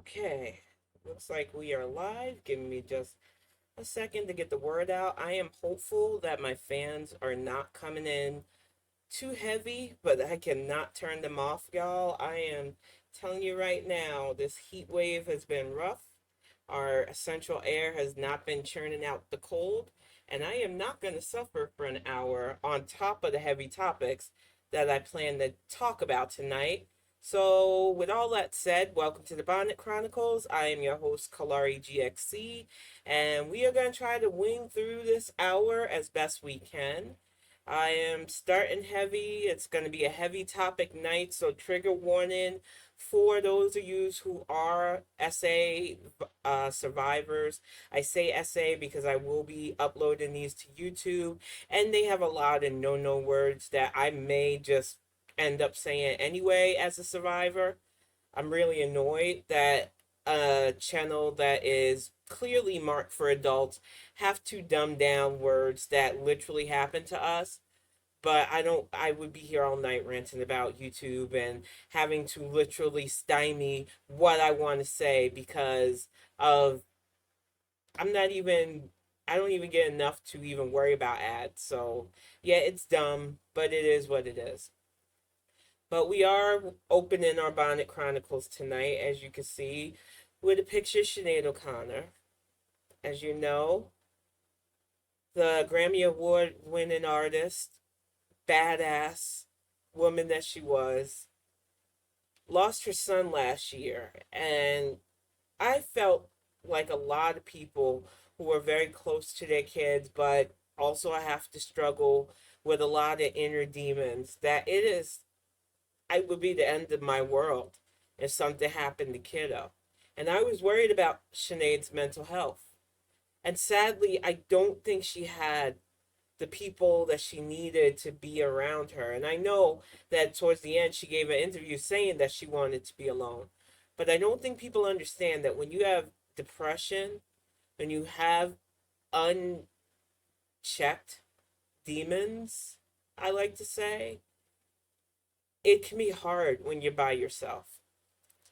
Okay, looks like we are live. Give me just a second to get the word out. I am hopeful that my fans are not coming in too heavy, but I cannot turn them off, y'all. I am telling you right now, this heat wave has been rough. Our central air has not been churning out the cold, and I am not going to suffer for an hour on top of the heavy topics that I plan to talk about tonight. So, with all that said, welcome to the Bonnet Chronicles. I am your host, Kalari GXC, and we are going to try to wing through this hour as best we can. I am starting heavy. It's going to be a heavy topic night, so trigger warning for those of you who are SA survivors. I say SA because I will be uploading these to YouTube, and they have a lot of no words that I may just end up saying anyway as a survivor. I'm really annoyed that a channel that is clearly marked for adults have to dumb down words that literally happen to us. But I would be here all night ranting about YouTube and having to literally stymie what I want to say because of I'm not even I don't even get enough to even worry about ads. So yeah, it's dumb, but it is what it is. But we are opening our Bonnet Chronicles tonight, as you can see, with a picture of Sinead O'Connor. As you know, the Grammy Award winning artist, badass woman that she was, lost her son last year. And I felt like a lot of people who were very close to their kids, but also I have to struggle with a lot of inner demons, that I would be the end of my world if something happened to kiddo. And I was worried about Sinead's mental health. And sadly, I don't think she had the people that she needed to be around her. And I know that towards the end, she gave an interview saying that she wanted to be alone. But I don't think people understand that when you have depression, when you have unchecked demons, I like to say, it can be hard when you're by yourself,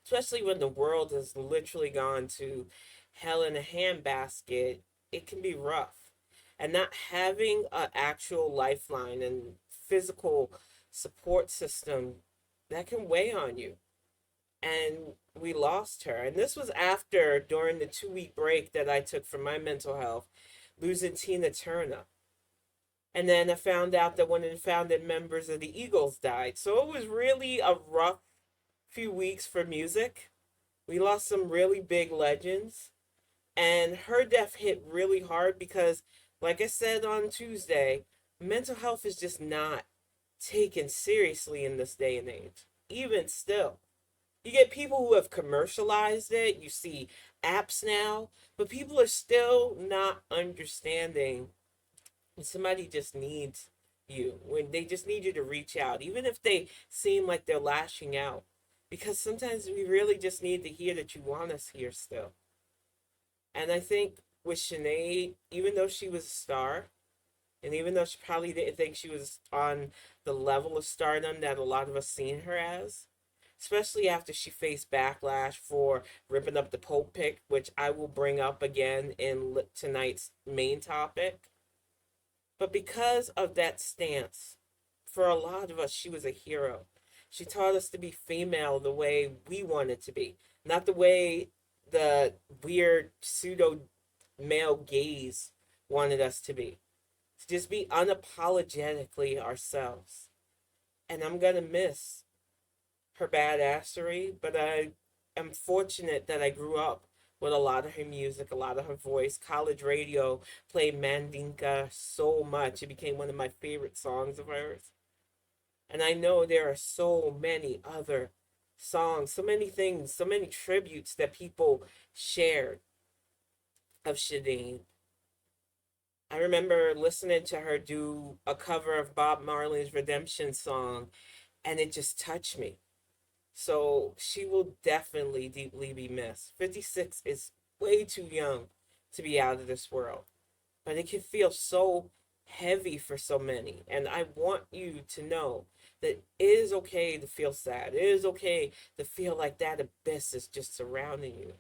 especially when the world has literally gone to hell in a handbasket. It can be rough. And not having an actual lifeline and physical support system, that can weigh on you. And we lost her. And this was after, during the 2 week break that I took for my mental health, losing Tina Turner. And then I found out that one of the founding members of the Eagles died. So it was really a rough few weeks for music. We lost some really big legends. And her death hit really hard because, like I said on Tuesday, mental health is just not taken seriously in this day and age. Even still, you get people who have commercialized it, you see apps now, but people are still not understanding when somebody just needs you, when they just need you to reach out, even if they seem like they're lashing out. Because sometimes we really just need to hear that you want us here still. And I think with Sinead, even though she was a star, and even though she probably didn't think she was on the level of stardom that a lot of us seen her as, especially after she faced backlash for ripping up the pulpit, which I will bring up again in tonight's main topic. But because of that stance, for a lot of us, she was a hero. She taught us to be female the way we wanted to be, not the way the weird pseudo male gaze wanted us to be. To just be unapologetically ourselves. And I'm going to miss her badassery, but I am fortunate that I grew up with a lot of her music, a lot of her voice. College radio played Mandinka so much. It became one of my favorite songs of hers. And I know there are so many other songs, so many things, so many tributes that people shared of Shadeen. I remember listening to her do a cover of Bob Marley's Redemption song, and it just touched me. So she will definitely deeply be missed. 56 is way too young to be out of this world, but it can feel so heavy for so many. And I want you to know that it is okay to feel sad. It is okay to feel like that abyss is just surrounding you.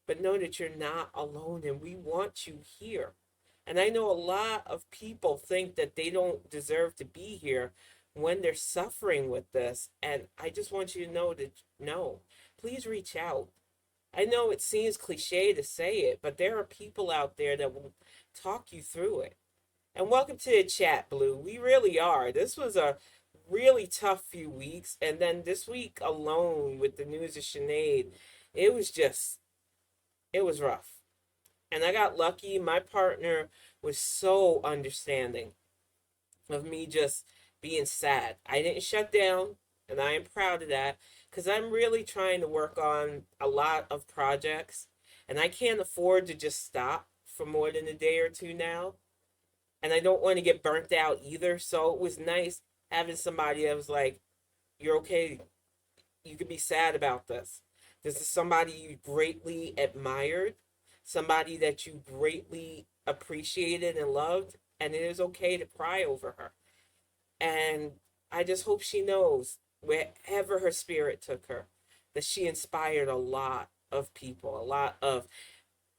But know that you're not alone and we want you here. And I know a lot of people think that they don't deserve to be here when they're suffering with this. And I just want you to know that no, please reach out. I know it seems cliche to say it, but there are people out there that will talk you through it. And welcome to the chat, Blue. We really are. This was a really tough few weeks. And then this week alone with the news of Sinead, it was just, it was rough. And I got lucky. My partner was so understanding of me just being sad. I didn't shut down, and I am proud of that because I'm really trying to work on a lot of projects, and I can't afford to just stop for more than a day or two now. And I don't want to get burnt out either. So it was nice having somebody that was like, "You're okay. You could be sad about this. This is somebody you greatly admired, somebody that you greatly appreciated and loved, and it is okay to cry over her." And I just hope she knows wherever her spirit took her, that she inspired a lot of people, a lot of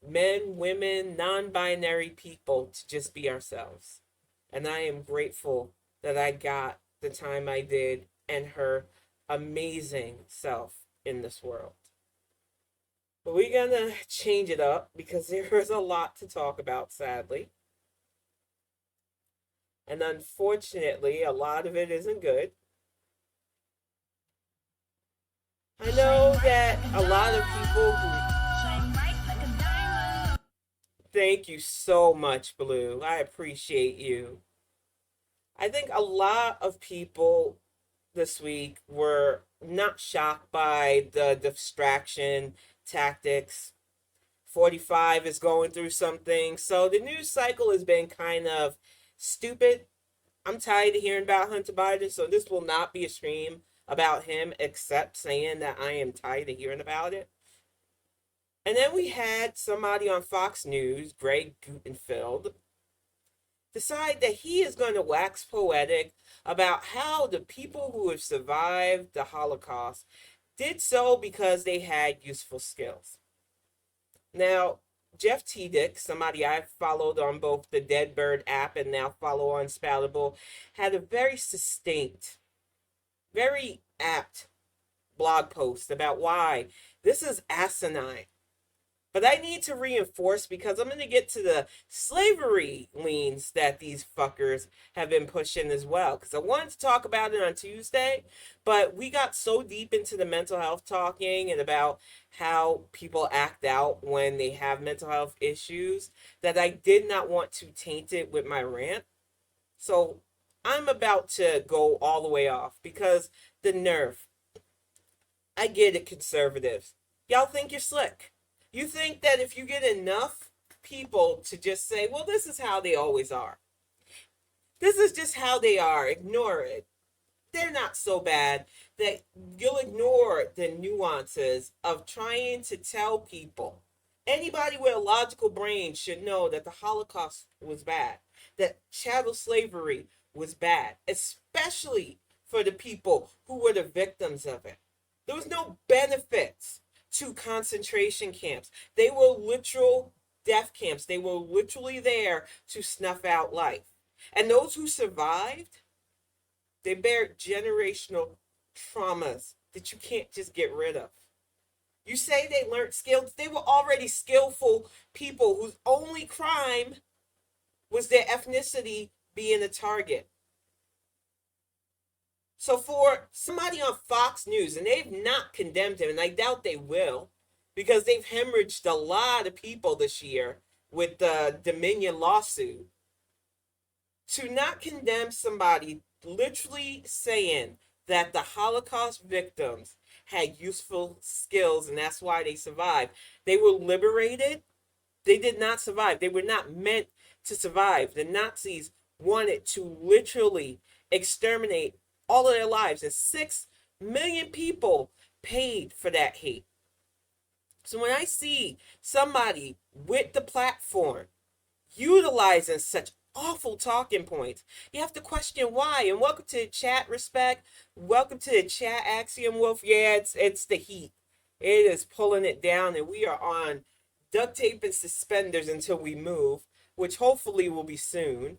men, women, non binary people to just be ourselves. And I am grateful that I got the time I did and her amazing self in this world. But we're going to change it up because there is a lot to talk about, sadly. And unfortunately, a lot of it isn't good. I know that a lot of people who. Thank you so much, Blue. I appreciate you. I think a lot of people this week were not shocked by the distraction tactics. 45 is going through something. So the news cycle has been kind of stupid. I'm tired of hearing about Hunter Biden, so this will not be a stream about him except saying that I am tired of hearing about it. And then we had somebody on Fox News, Greg Gutenfeld, decide that he is going to wax poetic about how the people who have survived the Holocaust did so because they had useful skills. Now, Jeff Tiedick, somebody I've followed on both the Deadbird app and now follow on Spoutable, had a very succinct, very apt blog post about why this is asinine. But I need to reinforce because I'm going to get to the slavery leans that these fuckers have been pushing as well. Because I wanted to talk about it on Tuesday, but we got so deep into the mental health talking and about how people act out when they have mental health issues that I did not want to taint it with my rant. So I'm about to go all the way off because the nerve. I get it, conservatives. Y'all think you're slick. You think that if you get enough people to just say, well, this is how they always are. This is just how they are. Ignore it. They're not so bad that you'll ignore the nuances of trying to tell people. Anybody with a logical brain should know that the Holocaust was bad, that chattel slavery was bad, especially for the people who were the victims of it. There was no benefits to concentration camps. They were literal death camps. They were literally there to snuff out life. And those who survived, they bear generational traumas that you can't just get rid of. You say they learned skills. They were already skillful people whose only crime was their ethnicity being a target. So for somebody on Fox News, and they've not condemned him, and I doubt they will, because they've hemorrhaged a lot of people this year with the Dominion lawsuit, to not condemn somebody literally saying that the Holocaust victims had useful skills and that's why they survived. They were liberated. They did not survive. They were not meant to survive. The Nazis wanted to literally exterminate all of their lives, and 6 million people paid for that hate. So when I see somebody with the platform utilizing such awful talking points. You have to question why. And welcome to the chat, Respect. Welcome to the chat, Axiom Wolf. Yeah, it's the heat. It is pulling it down, and we are on duct tape and suspenders until we move, which hopefully will be soon.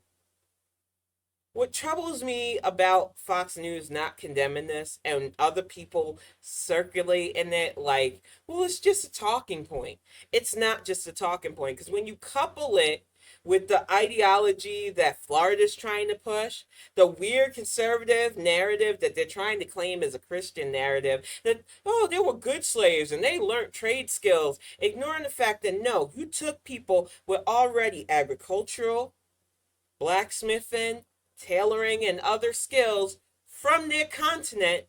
What troubles me about Fox News not condemning this and other people circulating it like, well, it's just a talking point. It's not just a talking point because when you couple it with the ideology that Florida's trying to push, the weird conservative narrative that they're trying to claim as a Christian narrative, that, oh, they were good slaves and they learned trade skills, ignoring the fact that no, you took people with already agricultural, blacksmithing, tailoring, and other skills from their continent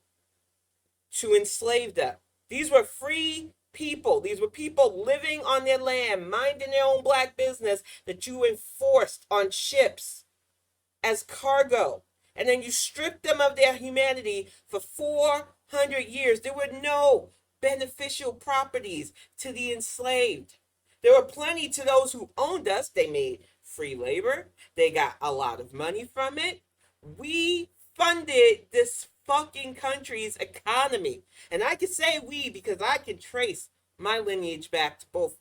to enslave them. These were free people. These were people living on their land, minding their own black business that you enforced on ships as cargo. And then you stripped them of their humanity for 400 years. There were no beneficial properties to the enslaved. There were plenty to those who owned us. They made free labor. They got a lot of money from it. We funded this fucking country's economy. And I can say we because I can trace my lineage back to both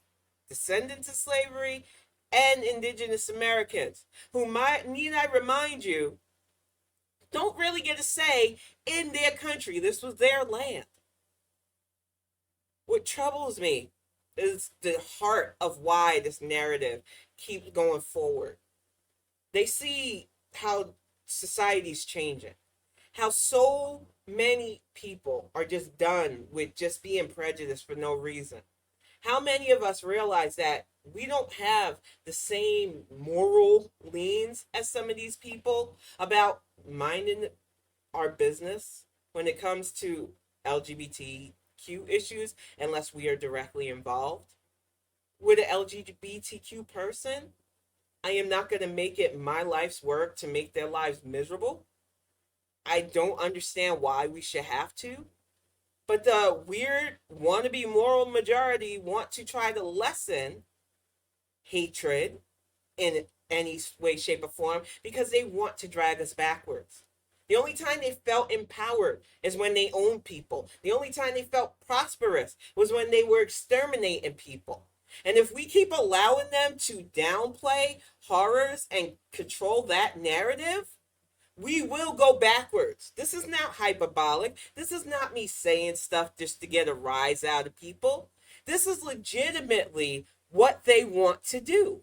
descendants of slavery and indigenous Americans, who need I remind you, don't really get a say in their country. This was their land. What troubles me is the heart of why this narrative keeps going forward. They see how society's changing, how so many people are just done with just being prejudiced for no reason. How many of us realize that we don't have the same moral leans as some of these people about minding our business when it comes to LGBTQ issues unless we are directly involved? With an LGBTQ person, I am not going to make it my life's work to make their lives miserable. I don't understand why we should have to. But the weird wannabe moral majority want to try to lessen hatred in any way, shape, or form because they want to drag us backwards. The only time they felt empowered is when they owned people. The only time they felt prosperous was when they were exterminating people. And if we keep allowing them to downplay horrors and control that narrative, we will go backwards. This is not hyperbolic. This is not me saying stuff just to get a rise out of people. This is legitimately what they want to do.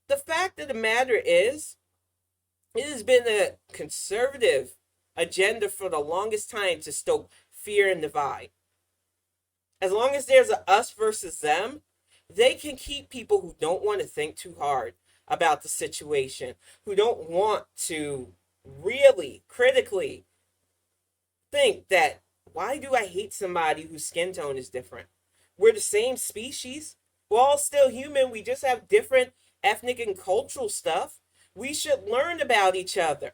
The fact of the matter is, it has been a conservative agenda for the longest time to stoke fear and divide. As long as there's a us versus them, they can keep people who don't want to think too hard about the situation, who don't want to really critically think that, why do I hate somebody whose skin tone is different? We're the same species. We're all still human. We just have different ethnic and cultural stuff. We should learn about each other.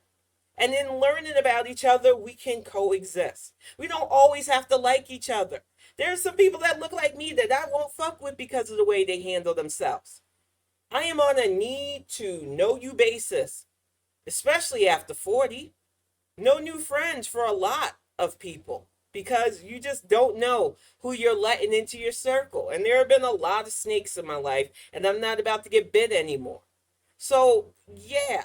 And in learning about each other, we can coexist. We don't always have to like each other. There are some people that look like me that I won't fuck with because of the way they handle themselves. I am on a need to know you basis, especially after 40. No new friends for a lot of people because you just don't know who you're letting into your circle. And there have been a lot of snakes in my life, and I'm not about to get bit anymore. So, yeah.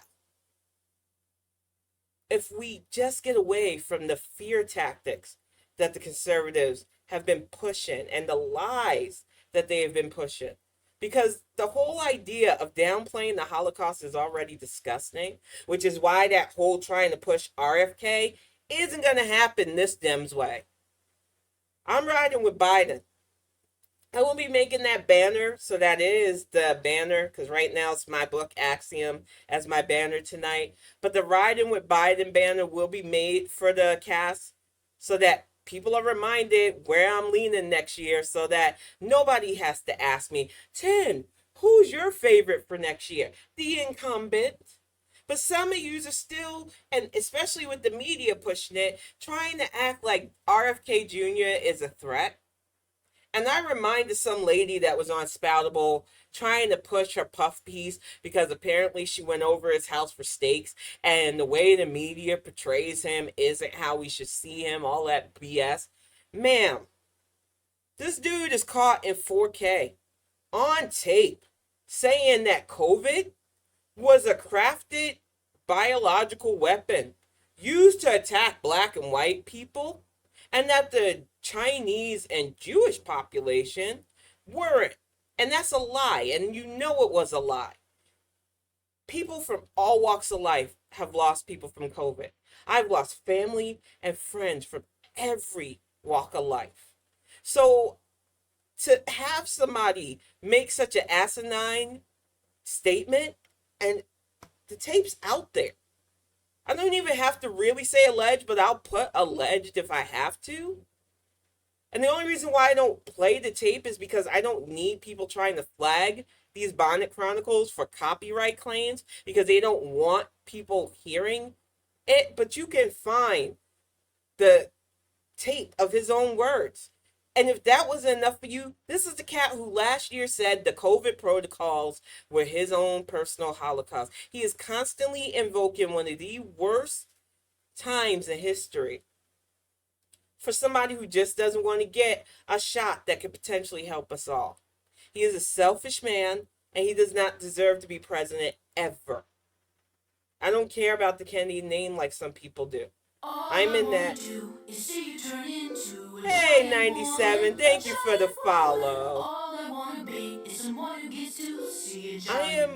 If we just get away from the fear tactics that the conservatives have been pushing and the lies that they have been pushing, because the whole idea of downplaying the Holocaust is already disgusting, which is why that whole trying to push RFK isn't going to happen this Dems way. I'm riding with Biden. I will be making that banner, so that is the banner, because right now it's my book, Axiom, as my banner tonight. But the Riding with Biden banner will be made for the cast so that people are reminded where I'm leaning next year, so that nobody has to ask me, Tim, who's your favorite for next year? The incumbent. But some of you are still, and especially with the media pushing it, trying to act like RFK Jr. is a threat. And I reminded some lady that was on Spoutable trying to push her puff piece because apparently she went over his house for steaks, and the way the media portrays him isn't how we should see him, all that BS. Ma'am, this dude is caught in 4K on tape saying that COVID was a crafted biological weapon used to attack black and white people, and that the Chinese and Jewish population weren't. And that's a lie, and you know it was a lie. People from all walks of life have lost people from COVID. I've lost family and friends from every walk of life. So to have somebody make such an asinine statement, and the tape's out there. I don't even have to really say alleged, but I'll put alleged if I have to. And the only reason why I don't play the tape is because I don't need people trying to flag these Bonnet Chronicles for copyright claims, because they don't want people hearing it. But you can find the tape of his own words. And if that wasn't enough for you, this is the cat who last year said the COVID protocols were his own personal Holocaust. He is constantly invoking one of the worst times in history for somebody who just doesn't want to get a shot that could potentially help us all. He is a selfish man, and he does not deserve to be president ever. I don't care about the Kennedy name like some people do. I'm in that. Hey, 97, thank you for the follow. I am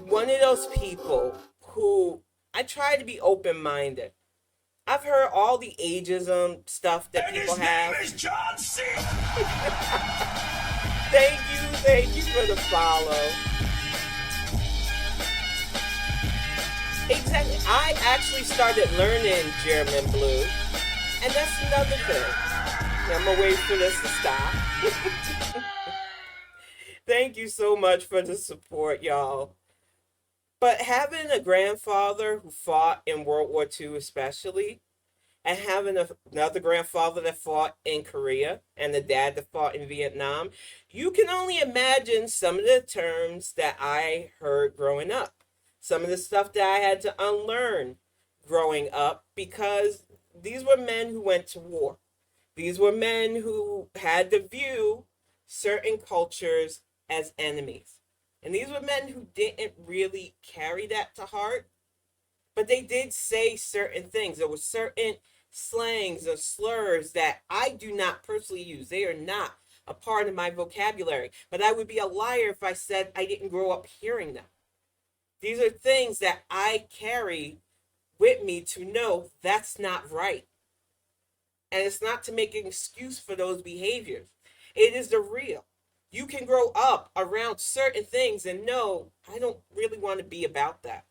one of those people who I try to be open-minded. I've heard all the ageism stuff that people have. And his name is John C. Thank you for the follow. Exactly. I actually started learning German blue, and that's another thing. I'm gonna wait for this to stop. Thank you so much for the support, y'all. But having a grandfather who fought in World War II especially, and having another grandfather that fought in Korea, and the dad that fought in Vietnam, you can only imagine some of the terms that I heard growing up. Some of the stuff that I had to unlearn growing up, because these were men who went to war. These were men who had to view certain cultures as enemies. And these were men who didn't really carry that to heart, but they did say certain things. There were certain slangs or slurs that I do not personally use. They are not a part of my vocabulary, but I would be a liar if I said I didn't grow up hearing them. These are things that I carry with me to know that's not right. And it's not to make an excuse for those behaviors. It is the real. You can grow up around certain things and know, I don't really want to be about that.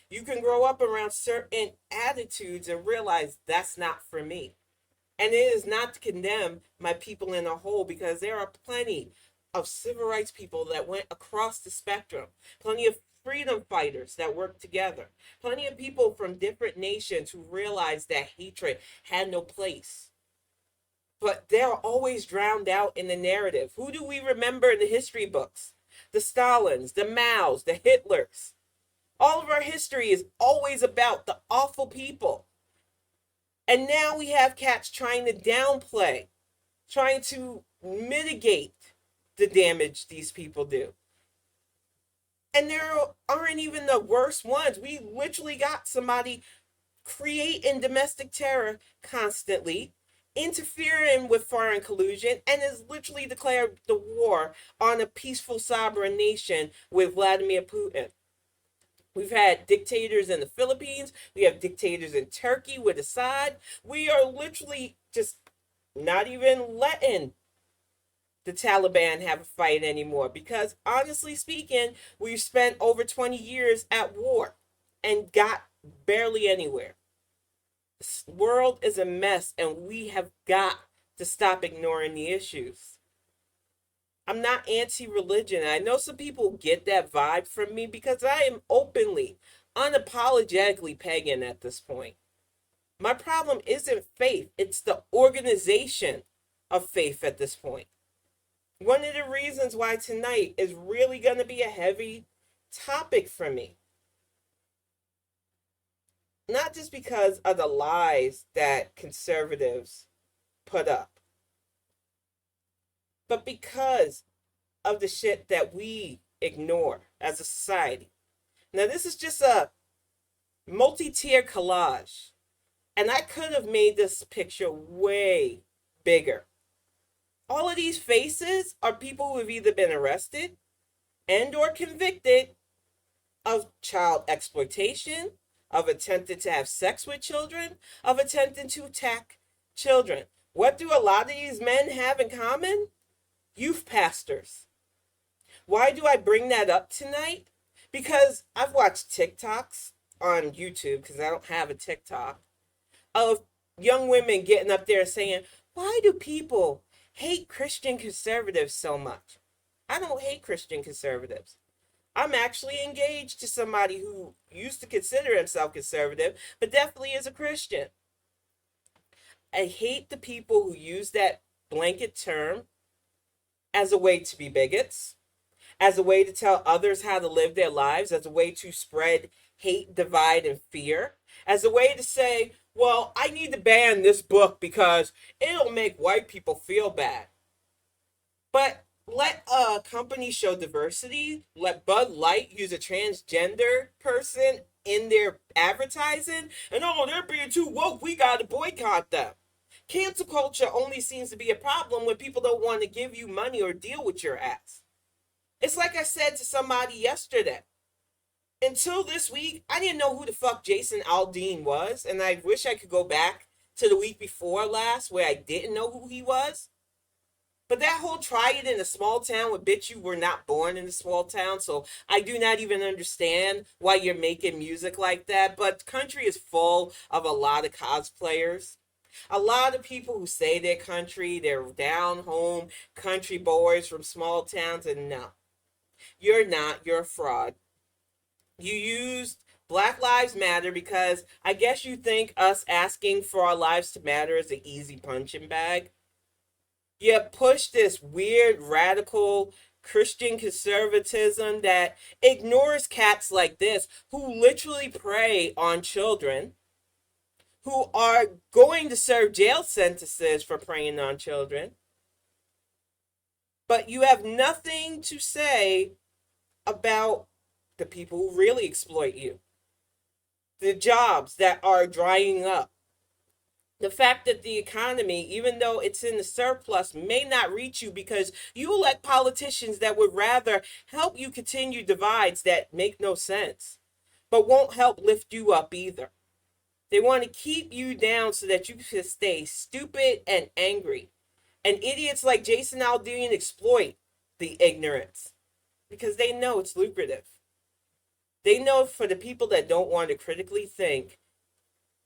You can grow up around certain attitudes and realize that's not for me. And it is not to condemn my people in a whole, because there are plenty of civil rights people that went across the spectrum, plenty of freedom fighters that worked together, plenty of people from different nations who realized that hatred had no place. But they're always drowned out in the narrative. Who do we remember in the history books? The Stalins, the Maos, the Hitlers. All of our history is always about the awful people. And now we have cats trying to downplay, trying to mitigate the damage these people do. And there aren't even the worst ones. We literally got somebody creating domestic terror constantly, interfering with foreign collusion, and has literally declared the war on a peaceful sovereign nation with Vladimir Putin. We've had dictators in the Philippines. We have dictators in Turkey with Assad. We are literally just not even letting the Taliban have a fight anymore, because honestly speaking, we've spent over 20 years at war and got barely anywhere. This world is a mess, and we have got to stop ignoring the issues. I'm not anti-religion. I know some people get that vibe from me because I am openly, unapologetically pagan at this point. My problem isn't faith. It's the organization of faith at this point. One of the reasons why tonight is really going to be a heavy topic for me. Not just because of the lies that conservatives put up, but because of the shit that we ignore as a society. Now, this is just a multi-tier collage, and I could have made this picture way bigger. All of these faces are people who have either been arrested and or convicted of child exploitation, of attempting to have sex with children, of attempting to attack children. What do a lot of these men have in common? Youth pastors. Why do I bring that up tonight? Because I've watched TikToks on YouTube, because I don't have a TikTok, of young women getting up there saying, why do people hate Christian conservatives so much? I don't hate Christian conservatives. I'm actually engaged to somebody who used to consider himself conservative, but definitely is a Christian. I hate the people who use that blanket term as a way to be bigots, as a way to tell others how to live their lives, as a way to spread hate, divide, and fear, as a way to say, well, I need to ban this book because it'll make white people feel bad. But let a company show diversity. Let Bud Light use a transgender person in their advertising. And oh, they're being too woke. We got to boycott them. Cancel culture only seems to be a problem when people don't want to give you money or deal with your ass. It's like I said to somebody yesterday. Until this week, I didn't know who the fuck Jason Aldean was. And I wish I could go back to the week before last where I didn't know who he was. But that whole try it in a small town, well, bitch, you were not born in a small town, so I do not even understand why you're making music like that. But country is full of a lot of cosplayers. A lot of people who say they're country, they're down home country boys from small towns, and no, you're not. You're a fraud. You used Black Lives Matter because I guess you think us asking for our lives to matter is an easy punching bag. You push this weird, radical Christian conservatism that ignores cats like this who literally prey on children, who are going to serve jail sentences for preying on children. But you have nothing to say about the people who really exploit you, the jobs that are drying up, the fact that the economy, even though it's in the surplus, may not reach you because you elect politicians that would rather help you continue divides that make no sense, but won't help lift you up either. They want to keep you down so that you can stay stupid and angry. And idiots like Jason Aldean exploit the ignorance because they know it's lucrative. They know for the people that don't want to critically think,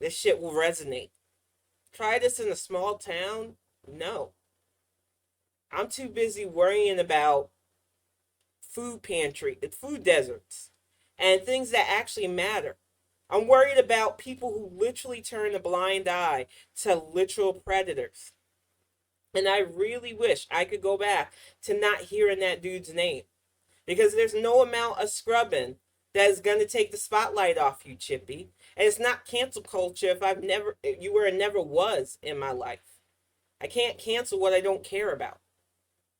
this shit will resonate. Try this in a small town? No. I'm too busy worrying about food deserts, and things that actually matter. I'm worried about people who literally turn a blind eye to literal predators. And I really wish I could go back to not hearing that dude's name. Because there's no amount of scrubbing that is going to take the spotlight off you, Chippy. And it's not cancel culture if you were and never was in my life. I can't cancel what I don't care about.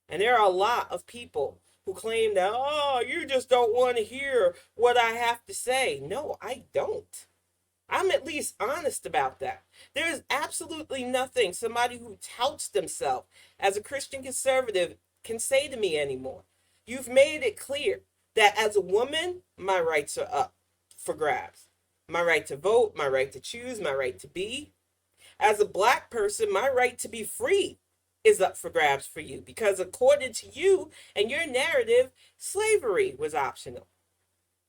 And there are a lot of people who claim that, oh, you just don't want to hear what I have to say. No, I don't. I'm at least honest about that. There is absolutely nothing somebody who touts themselves as a Christian conservative can say to me anymore. You've made it clear that as a woman, my rights are up for grabs. My right to vote, my right to choose, my right to be. As a black person, my right to be free is up for grabs for you because according to you and your narrative, slavery was optional.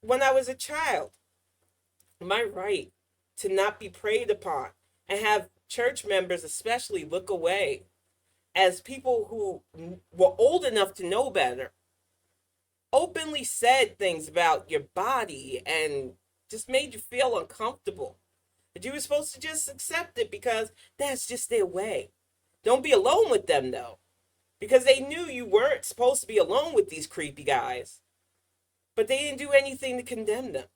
When I was a child, my right to not be preyed upon and have church members especially look away as people who were old enough to know better openly said things about your body and just made you feel uncomfortable. But you were supposed to just accept it because that's just their way. Don't be alone with them though, because they knew you weren't supposed to be alone with these creepy guys, but they didn't do anything to condemn them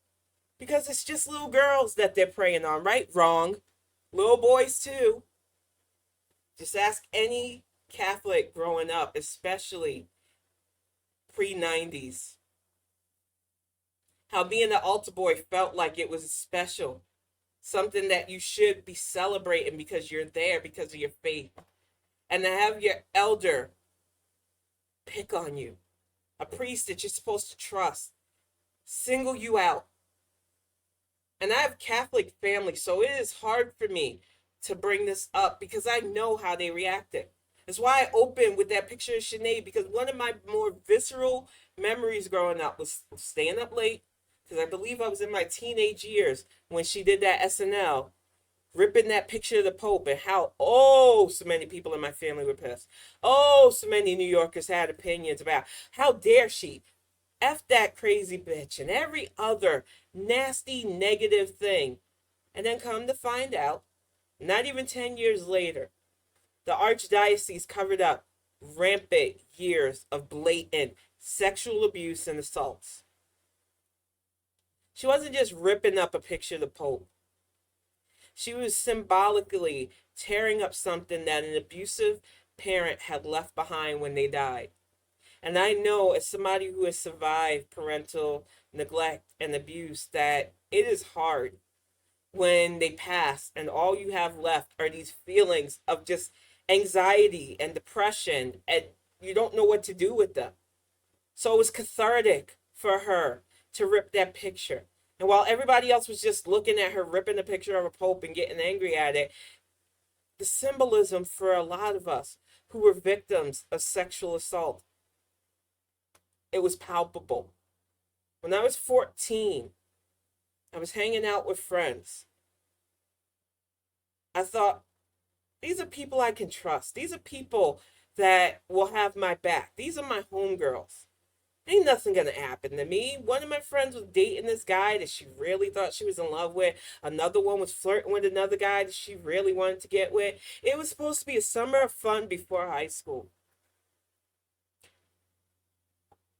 because it's just little girls that they're preying on, right? Wrong. Little boys too. Just ask any Catholic growing up, especially pre-90s, how being an altar boy felt like it was special, something that you should be celebrating because you're there because of your faith. And to have your elder pick on you, a priest that you're supposed to trust, single you out. And I have Catholic family, so it is hard for me to bring this up because I know how they reacted. That's why I opened with that picture of Sinead, because one of my more visceral memories growing up was staying up late, because I believe I was in my teenage years when she did that SNL, ripping that picture of the Pope, and how, oh, so many people in my family were pissed. Oh, so many New Yorkers had opinions about how dare she. F that crazy bitch and every other nasty negative thing. And then come to find out, not even 10 years later, the archdiocese covered up rampant years of blatant sexual abuse and assaults. She wasn't just ripping up a picture of the Pope. She was symbolically tearing up something that an abusive parent had left behind when they died. And I know, as somebody who has survived parental neglect and abuse, that it is hard when they pass and all you have left are these feelings of just anxiety and depression, and you don't know what to do with them. So it was cathartic for her to rip that picture. And while everybody else was just looking at her ripping the picture of a Pope and getting angry at it, the symbolism for a lot of us who were victims of sexual assault, it was palpable. When I was 14, I was hanging out with friends. I thought, these are people I can trust. These are people that will have my back. These are my homegirls. Ain't nothing gonna happen to me. One of my friends was dating this guy that she really thought she was in love with. Another one was flirting with another guy that she really wanted to get with. It was supposed to be a summer of fun before high school.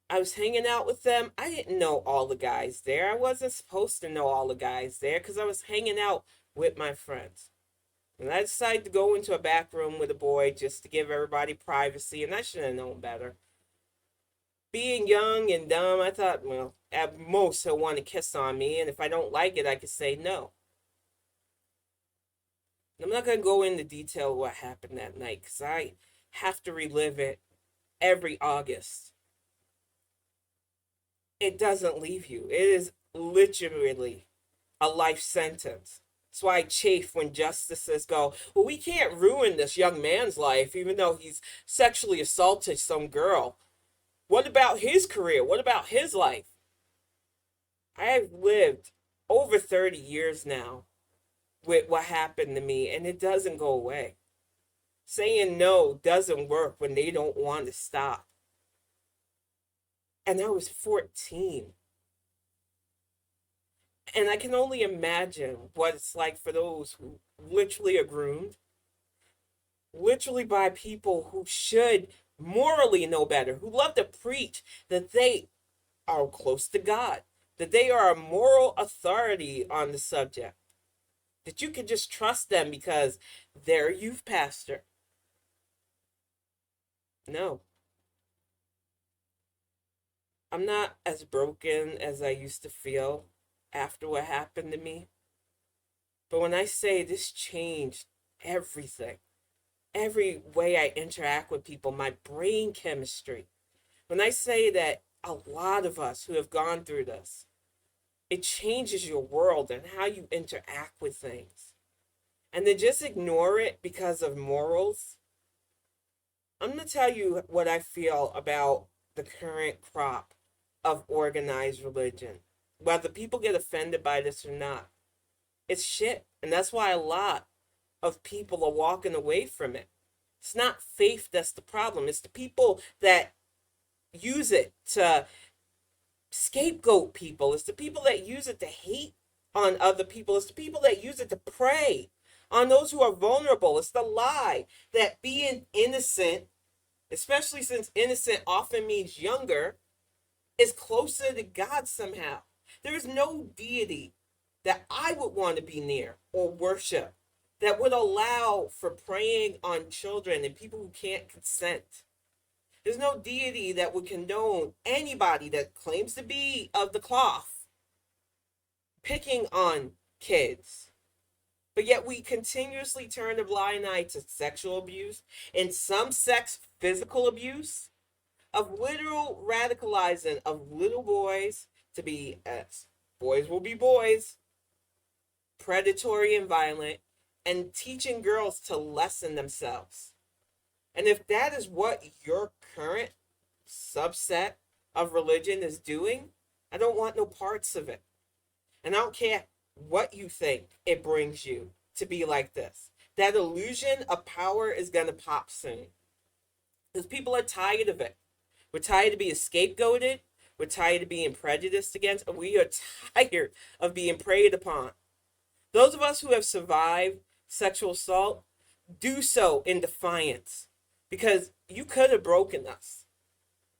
I was hanging out with them. I didn't know all the guys there. I wasn't supposed to know all the guys there because I was hanging out with my friends. And I decided to go into a back room with a boy just to give everybody privacy, and I should have known better. Being young and dumb, I thought, well, at most he'll want to kiss on me, and if I don't like it, I could say no. I'm not going to go into detail what happened that night because I have to relive it every August. It doesn't leave you. It is literally a life sentence. That's why I chafe when justices go, well, we can't ruin this young man's life even though he's sexually assaulted some girl. What about his career? What about his life? I have lived over 30 years now with what happened to me, and it doesn't go away. Saying no doesn't work when they don't want to stop. And I was 14. And I can only imagine what it's like for those who literally are groomed, literally by people who should morally know better, who love to preach that they are close to God, that they are a moral authority on the subject, that you can just trust them because they're a youth pastor. No. I'm not as broken as I used to feel after what happened to me. But when I say this changed everything, every way I interact with people, my brain chemistry, when I say that a lot of us who have gone through this, it changes your world and how you interact with things. And to just ignore it because of morals, I'm going to tell you what I feel about the current crop of organized religion. Whether people get offended by this or not, it's shit. And that's why a lot of people are walking away from it. It's not faith that's the problem. It's the people that use it to scapegoat people. It's the people that use it to hate on other people. It's the people that use it to prey on those who are vulnerable. It's the lie that being innocent especially since innocent often means younger, is closer to God somehow. There is no deity that I would want to be near or worship that would allow for preying on children and people who can't consent. There's no deity that would condone anybody that claims to be of the cloth picking on kids. But yet we continuously turn a blind eye to sexual abuse, in some sex, physical abuse, of literal radicalizing of little boys to be, as boys will be boys, predatory and violent, and teaching girls to lessen themselves. And if that is what your current subset of religion is doing, I don't want no parts of it. And I don't care what you think it brings you to be like this. That illusion of power is going to pop soon. Because people are tired of it. We're tired of being scapegoated. We're tired of being prejudiced against. And we are tired of being preyed upon. Those of us who have survived sexual assault do so in defiance. Because you could have broken us.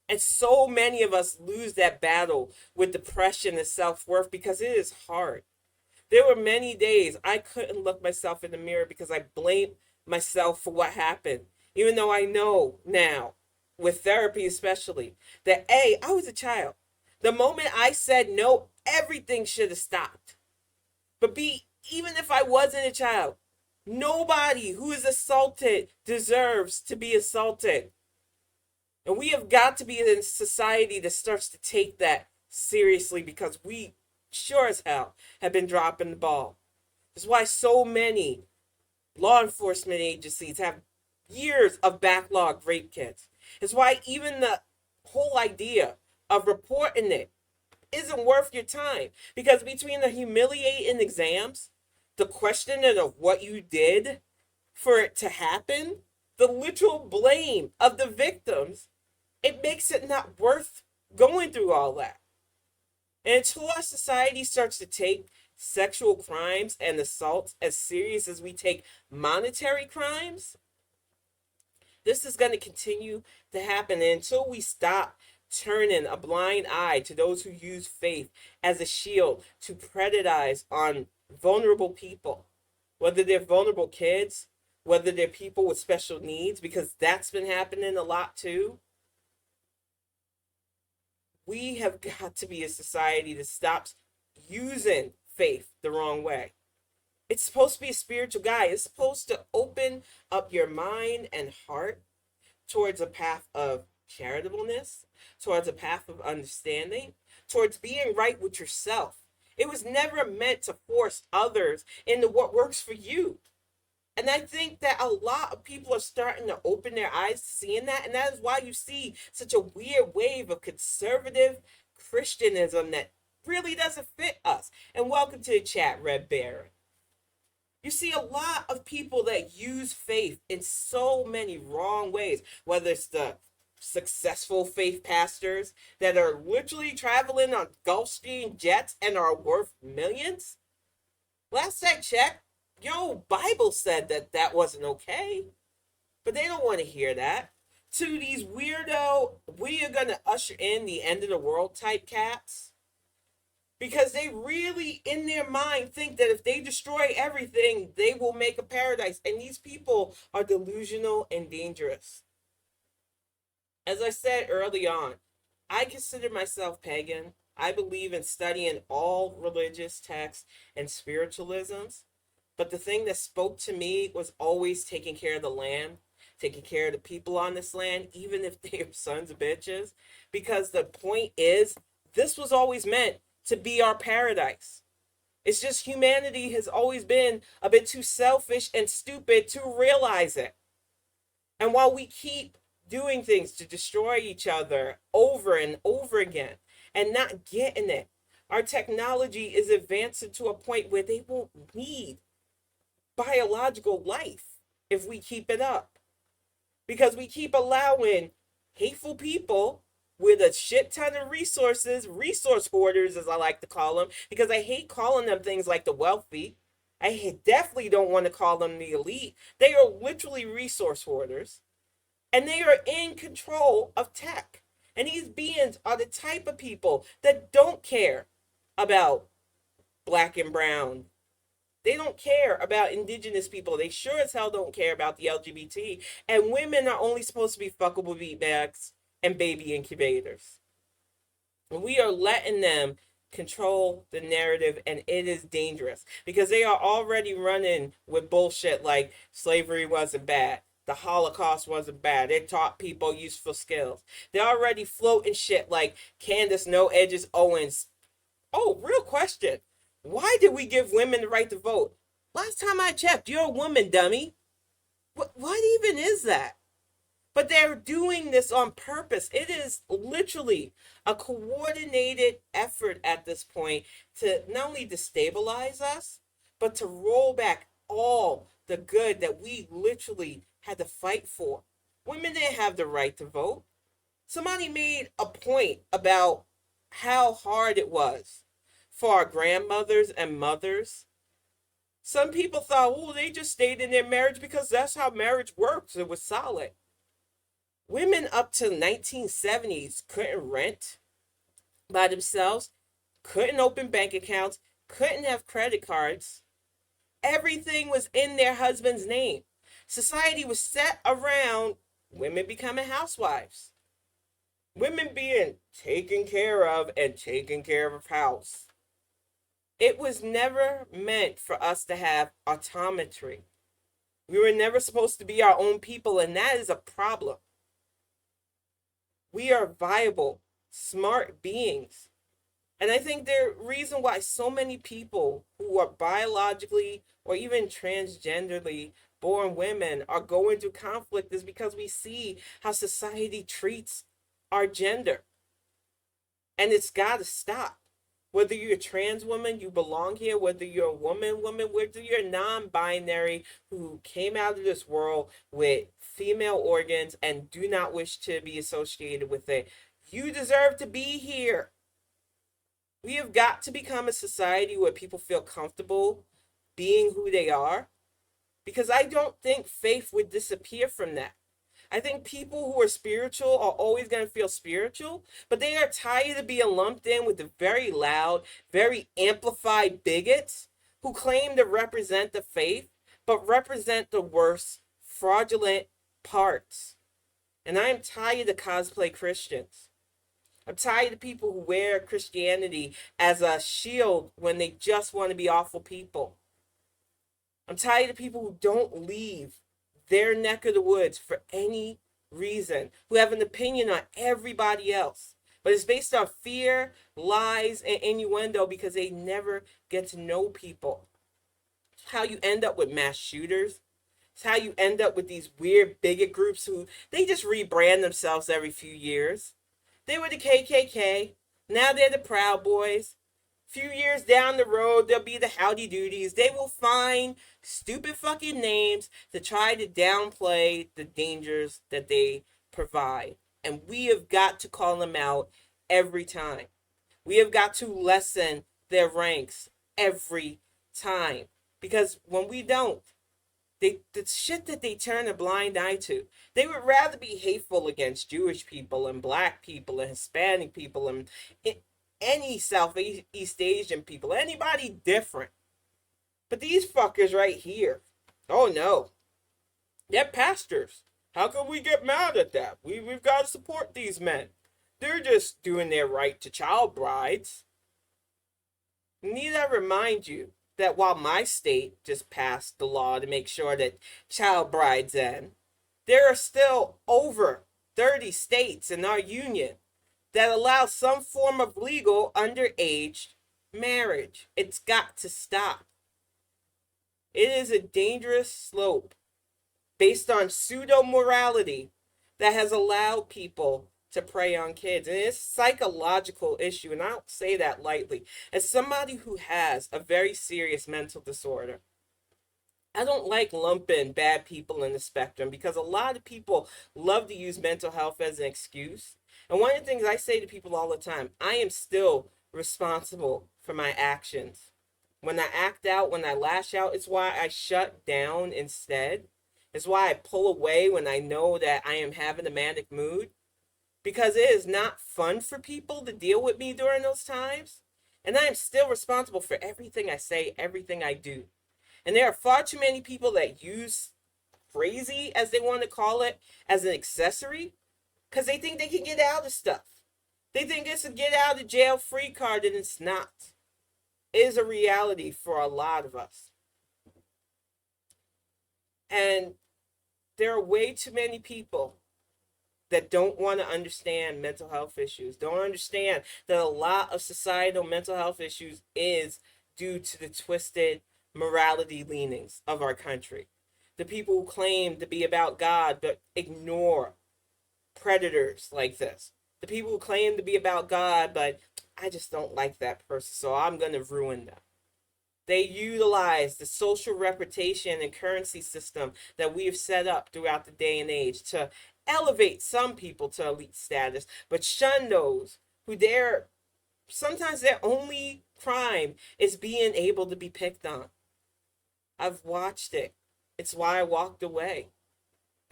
And so many of us lose that battle with depression and self-worth because it is hard. There were many days I couldn't look myself in the mirror because I blamed myself for what happened. Even though I know now, with therapy especially, that A, I was a child. The moment I said no, everything should have stopped. But B, even if I wasn't a child, nobody who is assaulted deserves to be assaulted. And we have got to be in a society that starts to take that seriously because we sure as hell have been dropping the ball. That's why so many law enforcement agencies have years of backlog rape kits. It's why even the whole idea of reporting it isn't worth your time. Because between the humiliating exams, the questioning of what you did for it to happen, the literal blame of the victims, it makes it not worth going through all that. And until our society starts to take sexual crimes and assaults as serious as we take monetary crimes, this is going to continue to happen. And until we stop turning a blind eye to those who use faith as a shield to predatorize on vulnerable people, whether they're vulnerable kids, whether they're people with special needs, because that's been happening a lot too. We have got to be a society that stops using faith the wrong way. It's supposed to be a spiritual guide. It's supposed to open up your mind and heart towards a path of charitableness, towards a path of understanding, towards being right with yourself. It was never meant to force others into what works for you. And I think that a lot of people are starting to open their eyes to seeing that. And that is why you see such a weird wave of conservative Christianism that really doesn't fit us. And welcome to the chat, Red Baron. You see a lot of people that use faith in so many wrong ways, whether it's the successful faith pastors that are literally traveling on Gulfstream jets and are worth millions. Last I checked, Bible said that that wasn't okay. But they don't want to hear that. To these weirdo, we are going to usher in the end of the world type cats. Because they really, in their mind, think that if they destroy everything, they will make a paradise. And these people are delusional and dangerous. As I said early on, I consider myself pagan. I believe in studying all religious texts and spiritualisms. But the thing that spoke to me was always taking care of the land, taking care of the people on this land, even if they are sons of bitches. Because the point is, this was always meant to be our paradise. It's just humanity has always been a bit too selfish and stupid to realize it. And while we keep doing things to destroy each other over and over again and not getting it, our technology is advancing to a point where they won't need biological life if we keep it up. Because we keep allowing hateful people with a shit ton of resources, resource hoarders as I like to call them, because I hate calling them things like the wealthy. I definitely don't want to call them the elite. They are literally resource hoarders. And they are in control of tech. And these beings are the type of people that don't care about black and brown. They don't care about indigenous people. They sure as hell don't care about the LGBT. And women are only supposed to be fuckable beatbacks and baby incubators. And we are letting them control the narrative, and it is dangerous because they are already running with bullshit like slavery wasn't bad. The Holocaust wasn't bad. It taught people useful skills. They're already floating shit like Candace No Edges Owens. Oh, real question. Why did we give women the right to vote? Last time I checked, you're a woman, dummy. What even is that? But they're doing this on purpose. It is literally a coordinated effort at this point to not only destabilize us, but to roll back all the good that we literally had to fight for. Women didn't have the right to vote. Somebody made a point about how hard it was for our grandmothers and mothers. Some people thought, oh, they just stayed in their marriage because that's how marriage works. It was solid. Women up to the 1970s couldn't rent by themselves, couldn't open bank accounts, couldn't have credit cards. Everything was in their husband's name. Society was set around women becoming housewives, women being taken care of and taken care of house. It was never meant for us to have autonomy. We were never supposed to be our own people, and that is a problem. We are viable, smart beings. And I think the reason why so many people who are biologically or even transgenderly born women are going through conflict is because we see how society treats our gender. And it's got to stop. Whether you're a trans woman, you belong here. Whether you're a woman, whether you're non-binary who came out of this world with female organs and do not wish to be associated with it, you deserve to be here. We have got to become a society where people feel comfortable being who they are, because I don't think faith would disappear from that. I think people who are spiritual are always going to feel spiritual, but they are tired of being lumped in with the very loud, very amplified bigots who claim to represent the faith, but represent the worst, fraudulent parts. And I am tired of cosplay Christians. I'm tired of people who wear Christianity as a shield when they just want to be awful people. I'm tired of people who don't leave their neck of the woods for any reason, who have an opinion on everybody else, but it's based on fear, lies, and innuendo because they never get to know people. It's how you end up with mass shooters. It's how you end up with these weird bigot groups who they just rebrand themselves every few years. They were the KKK. Now they're the Proud Boys. Few years down the road, they'll be the Howdy Doodies. They will find stupid fucking names to try to downplay the dangers that they provide. And we have got to call them out every time. We have got to lessen their ranks every time. Because when we don't, the shit that they turn a blind eye to, they would rather be hateful against Jewish people and black people and Hispanic people and any Southeast Asian people, anybody different. But these fuckers right here, oh no, they're pastors. How can we get mad at that? We've got to support these men. They're just doing their right to child brides. Need I remind you that while my state just passed the law to make sure that child brides end, there are still over 30 states in our union that allow some form of legal underage marriage. It's got to stop. It is a dangerous slope based on pseudo morality that has allowed people to prey on kids. And it's a psychological issue, and I don't say that lightly. As somebody who has a very serious mental disorder, I don't like lumping bad people in the spectrum because a lot of people love to use mental health as an excuse. And one of the things I say to people all the time, I am still responsible for my actions. When I act out, when I lash out, it's why I shut down instead. It's why I pull away when I know that I am having a manic mood, because it is not fun for people to deal with me during those times. And I am still responsible for everything I say, everything I do. And there are far too many people that use crazy, as they want to call it, as an accessory because they think they can get out of stuff. They think it's a get out of jail free card, and it's not. It is a reality for a lot of us. And there are way too many people that don't want to understand mental health issues, don't understand that a lot of societal mental health issues is due to the twisted morality leanings of our country. The people who claim to be about God but ignore predators like this. The people who claim to be about God but I just don't like that person, so I'm going to ruin them. They utilize the social reputation and currency system that we have set up throughout the day and age to elevate some people to elite status, but shun those who sometimes their only crime is being able to be picked on. I've watched it. It's why I walked away.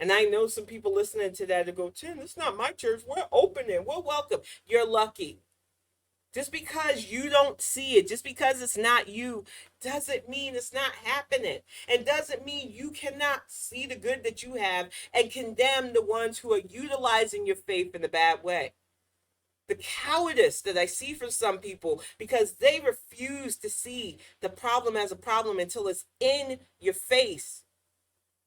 And I know some people listening to that to go, Tim, it's not my church. We're open and we're welcome. You're lucky. Just because you don't see it, just because it's not you, doesn't mean it's not happening. And doesn't mean you cannot see the good that you have and condemn the ones who are utilizing your faith in a bad way. The cowardice that I see from some people because they refuse to see the problem as a problem until it's in your face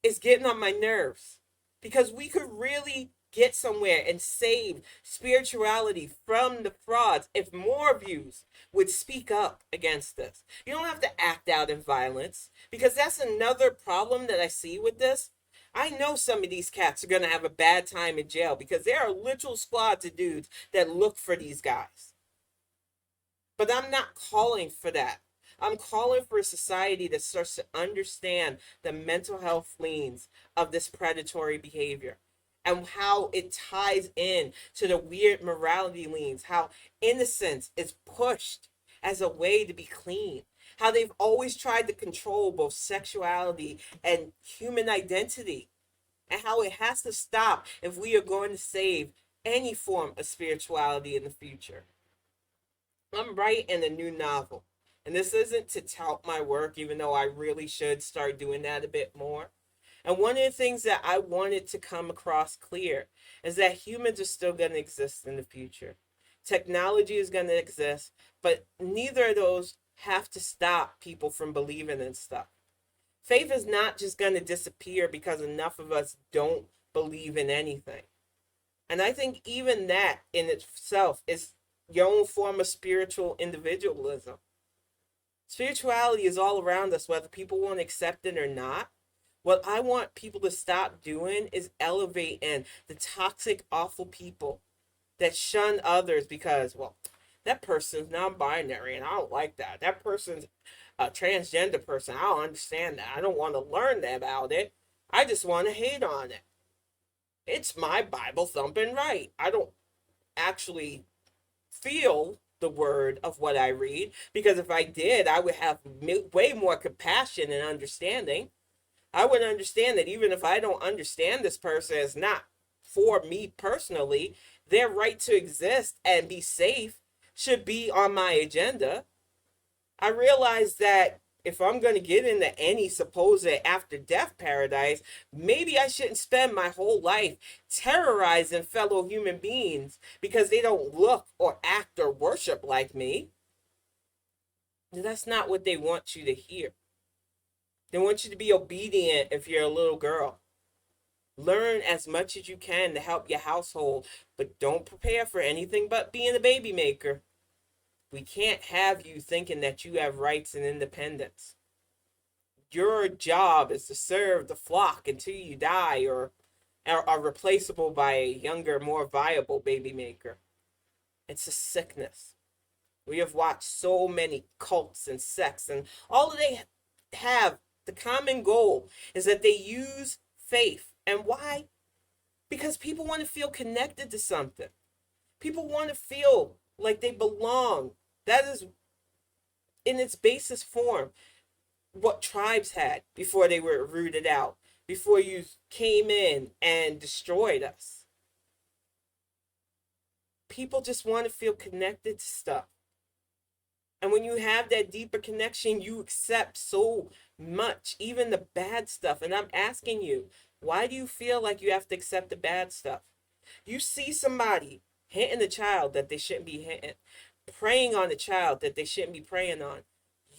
is getting on my nerves. Because we could really get somewhere and save spirituality from the frauds if more of you would speak up against this. You don't have to act out in violence, because that's another problem that I see with this. I know some of these cats are going to have a bad time in jail because there are literal squads of dudes that look for these guys. But I'm not calling for that. I'm calling for a society that starts to understand the mental health leans of this predatory behavior and how it ties in to the weird morality leans, how innocence is pushed as a way to be clean, how they've always tried to control both sexuality and human identity, and how it has to stop if we are going to save any form of spirituality in the future. I'm writing a new novel. And this isn't to tout my work, even though I really should start doing that a bit more. And one of the things that I wanted to come across clear is that humans are still going to exist in the future. Technology is going to exist, but neither of those have to stop people from believing in stuff. Faith is not just going to disappear because enough of us don't believe in anything. And I think even that in itself is your own form of spiritual individualism. Spirituality is all around us, whether people want to accept it or not. What I want people to stop doing is elevating the toxic, awful people that shun others because, well, that person's non-binary and I don't like that. That person's a transgender person. I don't understand that. I don't want to learn about it. I just want to hate on it. It's my Bible thumping right. I don't actually feel the word of what I read, because if I did, I would have way more compassion and understanding. I would understand that even if I don't understand this person is not for me personally, their right to exist and be safe should be on my agenda. I realize that if I'm going to get into any supposed after death paradise, maybe I shouldn't spend my whole life terrorizing fellow human beings because they don't look or act or worship like me. That's not what they want you to hear. They want you to be obedient if you're a little girl. Learn as much as you can to help your household, but don't prepare for anything but being a baby maker. We can't have you thinking that you have rights and independence. Your job is to serve the flock until you die or are replaceable by a younger, more viable baby maker. It's a sickness. We have watched so many cults and sects, and all they have, the common goal is that they use faith. And why? Because people want to feel connected to something. People want to feel like they belong. That is, in its basis form, what tribes had before they were rooted out. before you came in and destroyed us. People just want to feel connected to stuff. And when you have that deeper connection, you accept so much, even the bad stuff. And I'm asking you, why do you feel like you have to accept the bad stuff? You see somebody hitting a child that they shouldn't be hitting, preying on a child that they shouldn't be preying on.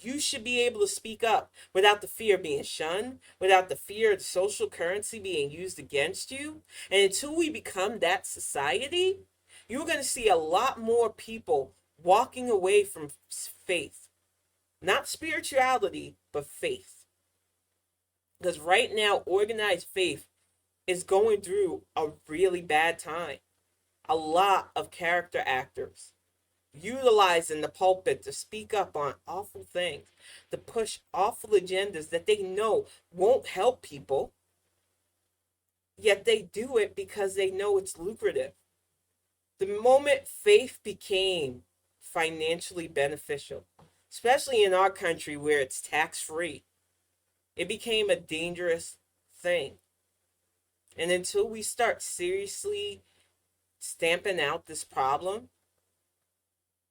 You should be able to speak up without the fear of being shunned, without the fear of the social currency being used against you. And until we become that society, you're going to see a lot more people walking away from faith. Not spirituality, but faith. Because right now, organized faith is going through a really bad time. A lot of character actors utilizing the pulpit to speak up on awful things, to push awful agendas that they know won't help people, yet they do it because they know it's lucrative. The moment faith became financially beneficial, especially in our country where it's tax free, it became a dangerous thing. And until we start seriously stamping out this problem,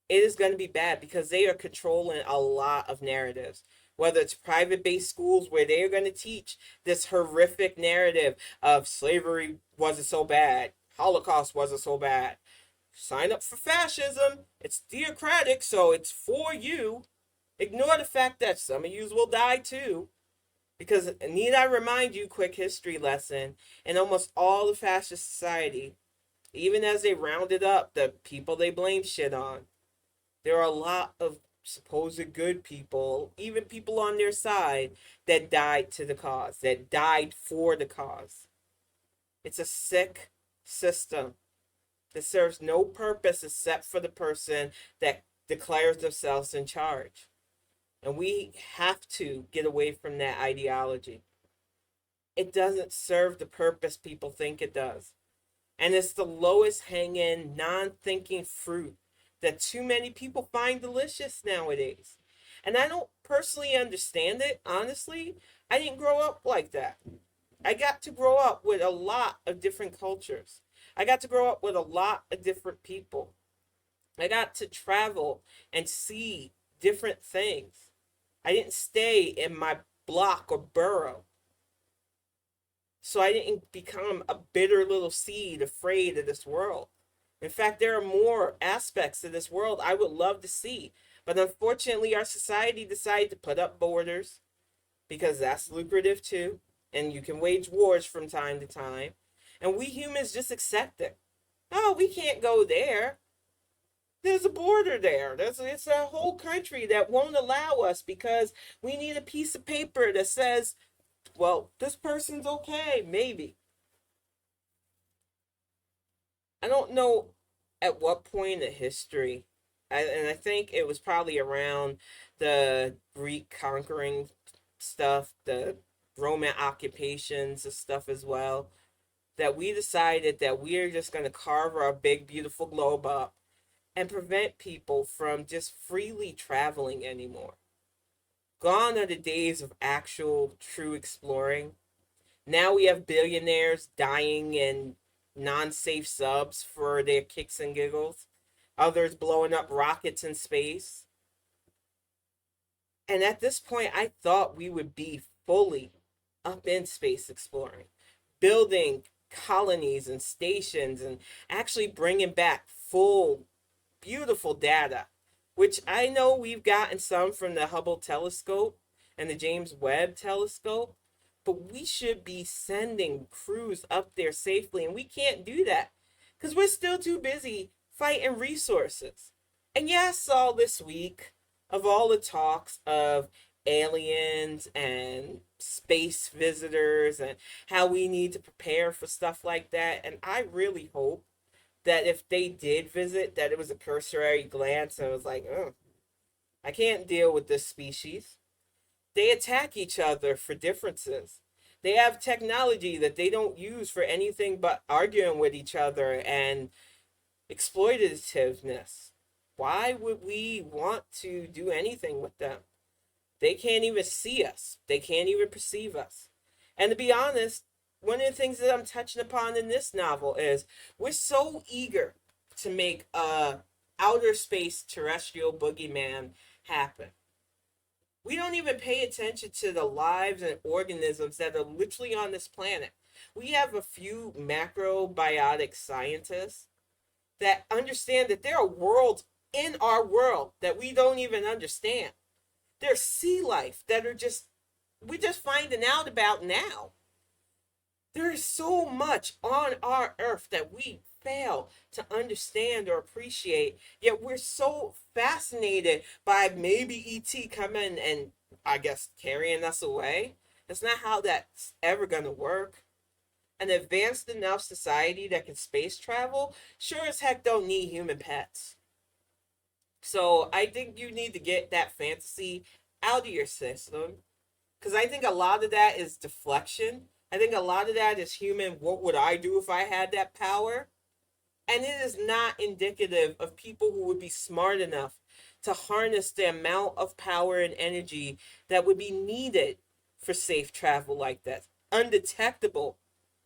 it is going to be bad because they are controlling a lot of narratives. Whether it's private based schools where they're going to teach this horrific narrative of slavery wasn't so bad, Holocaust wasn't so bad. Sign up for fascism. It's theocratic, so it's for you. Ignore the fact that some of you will die too. Because need I remind you, quick history lesson, in almost all the fascist society, even as they rounded up the people they blame shit on, there are a lot of supposed good people, even people on their side, that died to the cause, that died for the cause. It's a sick system that serves no purpose except for the person that declares themselves in charge. And we have to get away from that ideology. It doesn't serve the purpose people think it does. And it's the lowest hanging, non thinking fruit that too many people find delicious nowadays. And I don't personally understand it, honestly. I didn't grow up like that. I got to grow up with a lot of different cultures. I got to grow up with a lot of different people. I got to travel and see different things. I didn't stay in my block or borough. So I didn't become a bitter little seed afraid of this world. In fact, there are more aspects of this world I would love to see. But unfortunately, our society decided to put up borders because that's lucrative too. And you can wage wars from time to time. And we humans just accept it. Oh, we can't go there. There's a border there. It's a whole country that won't allow us because we need a piece of paper that says, well, this person's okay, maybe. I don't know at what point in history, and I think it was probably around the Greek conquering stuff, the Roman occupations and stuff as well, that we decided that we're just going to carve our big, beautiful globe up and prevent people from just freely traveling anymore. Gone are the days of actual, true exploring. Now we have billionaires dying in non safe subs for their kicks and giggles, others blowing up rockets in space. And at this point, I thought we would be fully up in space exploring, building colonies and stations, and actually bringing back full, beautiful data, which I know we've gotten some from the Hubble telescope and the James Webb telescope, but we should be sending crews up there safely, and we can't do that because we're still too busy fighting resources. And yeah, I saw this week of all the talks of aliens and space visitors and how we need to prepare for stuff like that. And I really hope that if they did visit, that it was a cursory glance and it was like, oh, I can't deal with this species. They attack each other for differences. They have technology that they don't use for anything but arguing with each other and exploitativeness. Why would we want to do anything with them? They can't even see us. They can't even perceive us. And to be honest, one of the things that I'm touching upon in this novel is we're so eager to make a outer space terrestrial boogeyman happen. We don't even pay attention to the lives and organisms that are literally on this planet. We have a few macrobiotic scientists that understand that there are worlds in our world that we don't even understand. There's sea life that are just, we're just finding out about now. There is so much on our earth that we fail to understand or appreciate, yet we're so fascinated by maybe ET coming and, I guess, carrying us away. That's not how that's ever going to work. An advanced enough society that can space travel sure as heck don't need human pets. So I think you need to get that fantasy out of your system, because I think a lot of that is deflection. I think a lot of that is human. What would I do if I had that power? And it is not indicative of people who would be smart enough to harness the amount of power and energy that would be needed for safe travel like that. Undetectable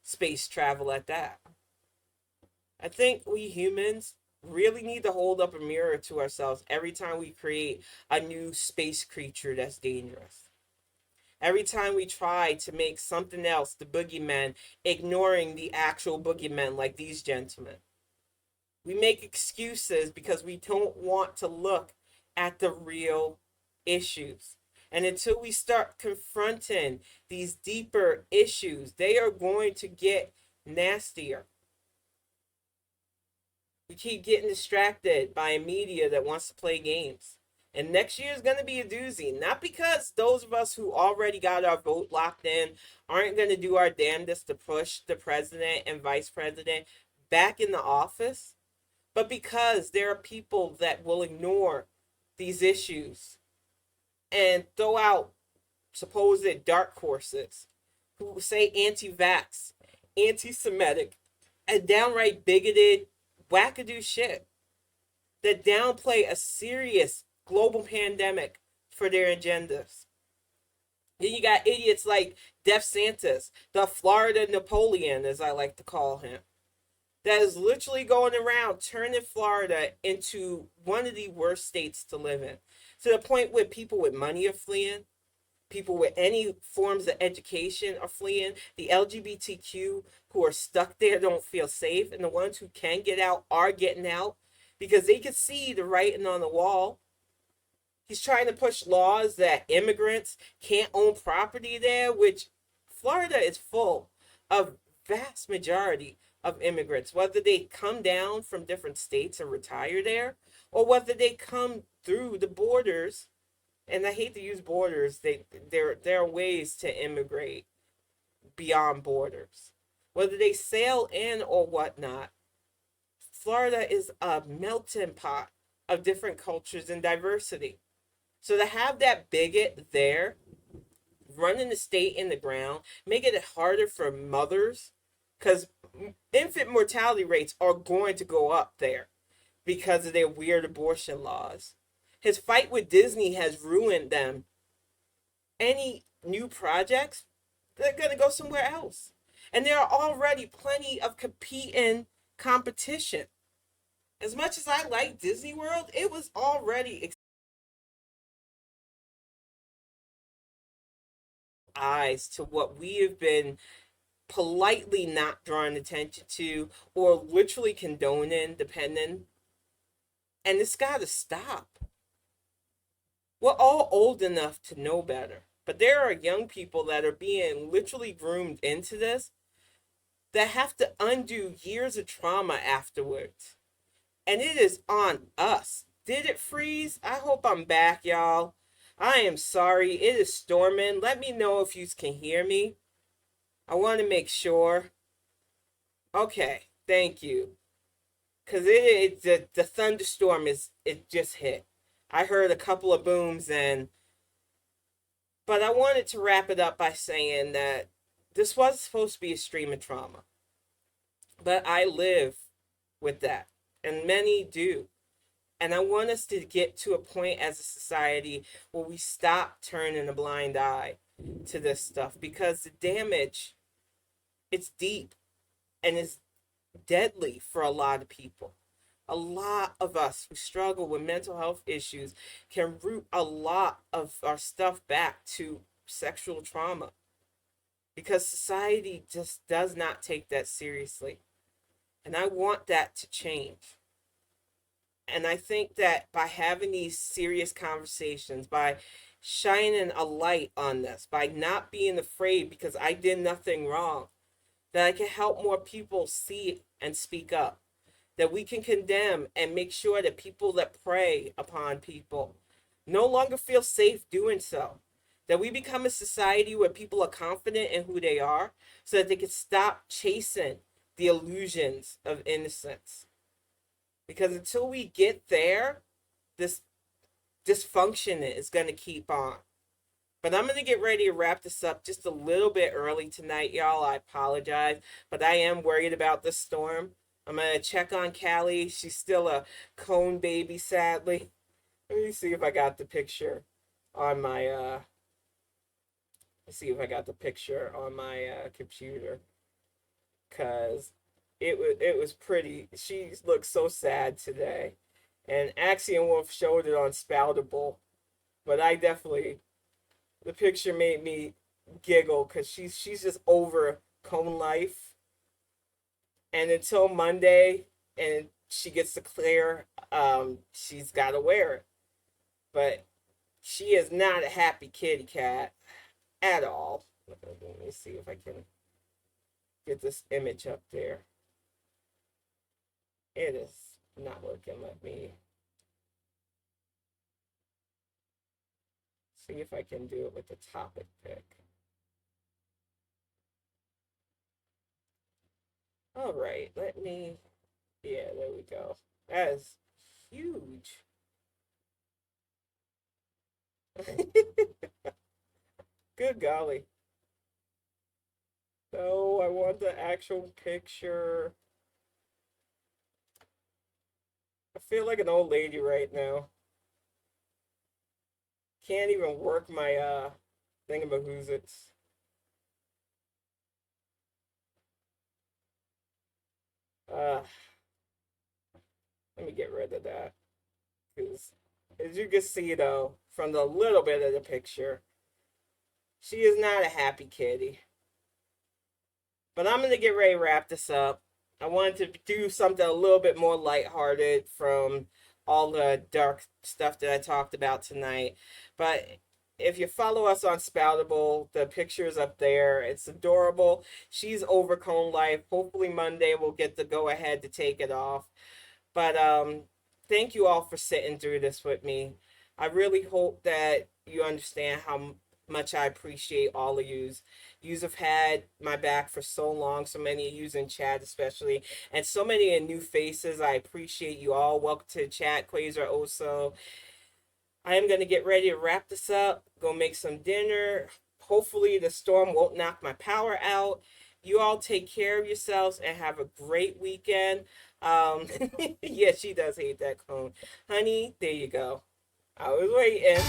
space travel at that. I think we humans really need to hold up a mirror to ourselves every time we create a new space creature that's dangerous. Every time we try to make something else the boogeyman, ignoring the actual boogeyman like these gentlemen. We make excuses because we don't want to look at the real issues. And until we start confronting these deeper issues, they are going to get nastier. We keep getting distracted by a media that wants to play games. And next year is going to be a doozy. Not because those of us who already got our vote locked in aren't going to do our damnedest to push the president and vice president back in the office, but because there are people that will ignore these issues and throw out supposed dark horses who say anti-vax, anti-Semitic, and downright bigoted wackadoo shit that downplay a serious global pandemic for their agendas. Then you got idiots like Def Santis, the Florida Napoleon, as I like to call him, that is literally going around turning Florida into one of the worst states to live in. To the point where people with money are fleeing, people with any forms of education are fleeing, the LGBTQ who are stuck there don't feel safe, and the ones who can get out are getting out because they can see the writing on the wall. He's trying to push laws that immigrants can't own property there, which Florida is full of vast majority of immigrants, whether they come down from different states and retire there, or whether they come through the borders. And I hate to use borders. There are ways to immigrate beyond borders, whether they sail in or whatnot. Florida is a melting pot of different cultures and diversity. So to have that bigot there running the state in the ground, making it harder for mothers, because infant mortality rates are going to go up there because of their weird abortion laws. His fight with Disney has ruined them. Any new projects, they're going to go somewhere else. And there are already plenty of competing competition. As much as I like Disney World, it was already eyes to what we have been politely not drawing attention to or literally condoning, depending. And it's got to stop. We're all old enough to know better. But there are young people that are being literally groomed into this that have to undo years of trauma afterwards. And it is on us. Did it freeze? I hope I'm back, y'all. I am sorry. It is storming. Let me know if you can hear me. I want to make sure. Okay, thank you. Because the thunderstorm it just hit. I heard a couple of booms but I wanted to wrap it up by saying that this was supposed to be a stream of trauma. But I live with that, and many do. And I want us to get to a point as a society where we stop turning a blind eye to this stuff, because the damage, it's deep and it's deadly for a lot of people. A lot of us who struggle with mental health issues can root a lot of our stuff back to sexual trauma, because society just does not take that seriously. And I want that to change. And I think that by having these serious conversations, by shining a light on this, by not being afraid because I did nothing wrong, that I can help more people see it and speak up. That we can condemn and make sure that people that prey upon people no longer feel safe doing so. That we become a society where people are confident in who they are so that they can stop chasing the illusions of innocence. Because until we get there, this dysfunction is going to keep on. But I'm going to get ready to wrap this up just a little bit early tonight, y'all. I apologize, but I am worried about this storm. I'm going to check on Callie. She's still a cone baby, sadly. Let me see if I got the picture on my, computer. Because it was pretty. She looked so sad today. And Axiom Wolf showed it on Spoutable. But I definitely, the picture made me giggle because she's just over cone life. And until Monday and she gets to clear, she's got to wear it. But she is not a happy kitty cat at all. Let me see if I can get this image up there. It is not working. Let me see if I can do it with the topic pick. All right, yeah, there we go. That is huge. Good golly. So I want the actual picture. I feel like an old lady right now. Can't even work my thingamahoozits. Uh, Let me get rid of that. Because as you can see though, from the little bit of the picture, she is not a happy kitty. But I'm going to get ready to wrap this up. I wanted to do something a little bit more lighthearted from all the dark stuff that I talked about tonight. But if you follow us on Spoutable, the picture's up there. It's adorable. She's over cone life. Hopefully Monday we'll get the go ahead to take it off. But thank you all for sitting through this with me. I really hope that you understand how much I appreciate all of yous. Yous have had my back for so long, so many of yous in chat especially, and so many new faces. I appreciate you all. Welcome to the chat, Quasar Oso. I am going to get ready to wrap this up, go make some dinner. Hopefully the storm won't knock my power out. You all take care of yourselves and have a great weekend. Yeah, she does hate that cone. Honey, there you go. I was waiting.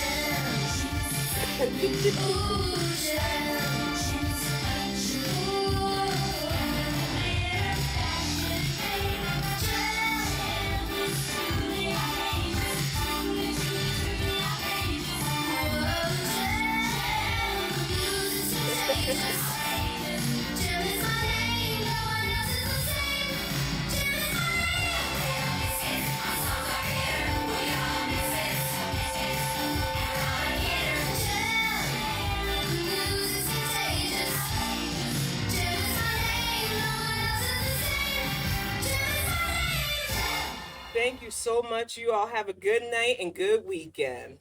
Thank you so much. You all have a good night and good weekend.